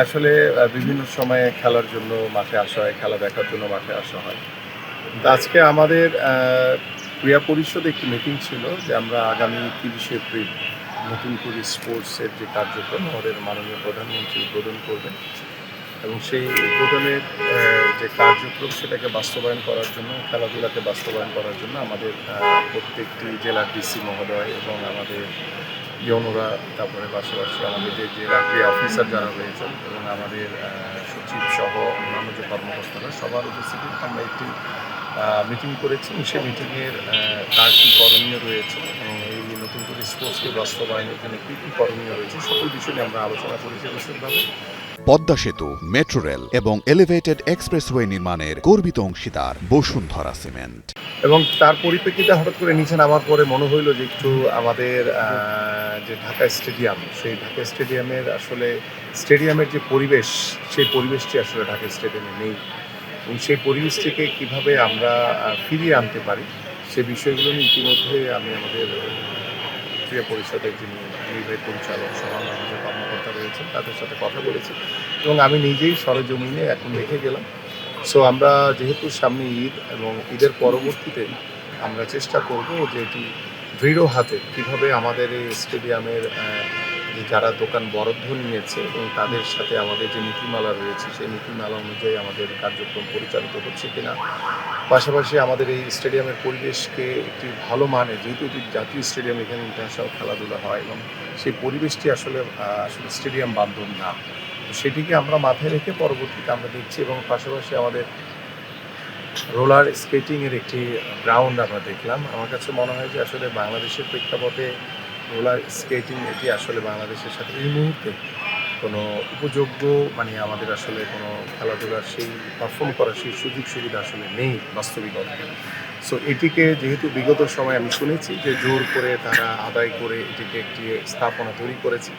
আসলে বিভিন্ন সময়ে খেলার জন্য মাঠে আসা হয়, খেলা দেখার জন্য মাঠে আসা হয়। তো আজকে আমাদের ক্রীড়া পরিষদে একটি মিটিং ছিল যে আমরা আগামী ৩০শে এপ্রিল নতুন করে স্পোর্টসের যে কার্যক্রম আমাদের মাননীয় প্রধানমন্ত্রী উদ্বোধন করবেন এবং সেই উদ্বোধনের যে কার্যক্রম সেটাকে বাস্তবায়ন করার জন্য, খেলাধুলাকে বাস্তবায়ন করার জন্য আমাদের প্রত্যেকটি জেলার ডিসি মহোদয় এবং আমাদের ইউনোরা, তারপরে পাশাপাশি আমাদের যে জেলা ক্রীড়া অফিসার যারা রয়েছেন এবং আমাদের সচিব সহ অন্যান্য যে কর্মকর্তারা সবার উপস্থিতিতে আমরা একটি মিটিং করেছি এবং সেই মিটিংয়ের কার কী করণীয় রয়েছে এবং এই নতুন করে স্পোর্টসকে বাস্তবায়নের জন্য কী কী করণীয় রয়েছে সকল বিষয় নিয়ে আমরা আলোচনা করেছি বিশদভাবে। পদ্মা সেতু, মেট্রো রেল এবং এলিভেটেড এক্সপ্রেসওয়ে নির্মাণের গর্বিত অংশীদার বসুন্ধরা সিমেন্ট। এবং তার পরিপ্রেক্ষিতে হঠাৎ করে নিচে নামার পরে মনে হইল যে একটু আমাদের যে ঢাকা স্টেডিয়াম, সেই ঢাকা স্টেডিয়ামের আসলে স্টেডিয়ামের যে পরিবেশ, সেই পরিবেশটি আসলে ঢাকা স্টেডিয়ামে নেই এবং সেই পরিবেশটিকে কীভাবে আমরা ফিরিয়ে আনতে পারি সে বিষয়গুলো নিয়ে ইতিমধ্যে আমি আমাদের ক্রীড়া পরিষদের যিনি নির্বাহী পরিচালক সহ অন্যান্য যে কর্মকর্তা রয়েছেন তাদের সাথে কথা বলেছি এবং আমি নিজেই সরেজমিনে এখন দেখে গেলাম। সো আমরা যেহেতু সামনে ঈদ এবং ঈদের পরবর্তীতে আমরা চেষ্টা করব যে এটি দৃঢ় হাতে কীভাবে আমাদের এই স্টেডিয়ামের যারা দোকান বরাদ্দ নিয়েছে এবং তাদের সাথে আমাদের যে নীতিমালা রয়েছে সেই নীতিমালা অনুযায়ী আমাদের কার্যক্রম পরিচালিত হচ্ছে কিনা, পাশাপাশি আমাদের এই স্টেডিয়ামের পরিবেশকে একটি ভালো মানের, যেহেতু এটি জাতীয় স্টেডিয়াম, এখানে ইন্টারন্যাশনাল খেলাধুলা হয় এবং সেই পরিবেশটি আসলে স্টেডিয়াম বান্ধব না, সেটিকে আমরা মাথায় রেখে পরবর্তীতে আমরা দেখছি এবং পাশাপাশি আমাদের রোলার স্কেটিংয়ের একটি গ্রাউন্ড আমরা দেখলাম। আমার কাছে মনে হয় যে আসলে বাংলাদেশের প্রেক্ষাপটে রোলার স্কেটিং এটি আসলে বাংলাদেশের সাথে এই মুহূর্তে কোনো উপযোগ্য আমাদের আসলে কোনো খেলাধুলার সেই পারফর্ম করার সেই সুযোগ সুবিধা আসলে নেই বাস্তবিকতা। সো এটিকে যেহেতু বিগত সময় আমি শুনেছি যে জোর করে তারা আদায় করে এটিকে একটি স্থাপনা তৈরি করেছে,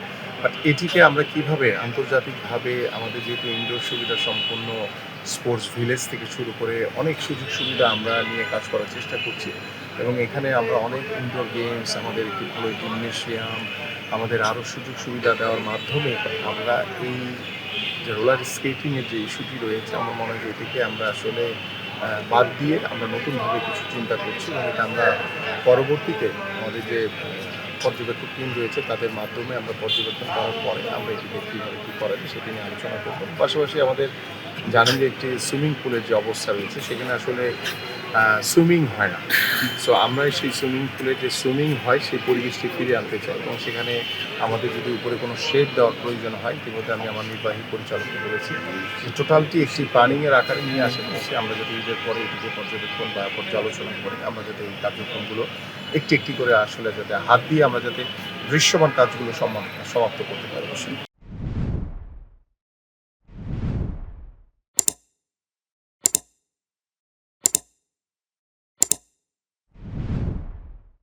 বাট এটিকে আমরা কিভাবে আন্তর্জাতিকভাবে আমাদের যেহেতু ইনডোর সুবিধা সম্পন্ন স্পোর্টস ভিলেজ থেকে শুরু করে অনেক সুযোগ সুবিধা আমরা নিয়ে কাজ করার চেষ্টা করছি এবং এখানে আমরা অনেক ইনডোর গেমস, আমাদের একটি ভালো জিমনেশিয়াম, আমাদের আরও সুযোগ সুবিধা দেওয়ার মাধ্যমে আমরা এই যে রোলার স্কেটিংয়ের যে ইস্যুটি রয়েছে আমার মনে হয় এটিকে আমরা আসলে বাদ দিয়ে আমরা নতুনভাবে কিছু চিন্তা করছি এবং এটা আমরা পরবর্তীতে আমাদের যে পর্যবেক্ষক টিম রয়েছে তাদের মাধ্যমে আমরা পর্যবেক্ষণ করার পরে আমরা এটিকে কীভাবে কী করা যায় সেটি নিয়ে আলোচনা করব। পাশাপাশি আমাদের জানেন যে একটি সুইমিং পুলের যে অবস্থা রয়েছে সেখানে আসলে সুইমিং হয় না। সো আমরা সেই সুইমিং পুলে যে সুইমিং হয় সেই পরিবেশটি ফিরিয়ে আনতে চাই এবং সেখানে আমাদের যদি উপরে কোনো শেড দেওয়ার প্রয়োজন হয়, ইতিমধ্যে আমি আমার নির্বাহী পরিচালককে বলেছি যে টোটালটি একটি প্ল্যানিংয়ের আকারে নিয়ে আসেন, এসে আমরা যাতে ঈদের পরে এটিকে পর্যবেক্ষণ বা পর্যালোচনা করে আমরা যাতে এই কার্যক্রমগুলো একটি একটি করে আসলে যাতে হাত দিয়ে আমরা যাতে দৃশ্যমান কাজগুলো সমাপ্ত করতে পারি।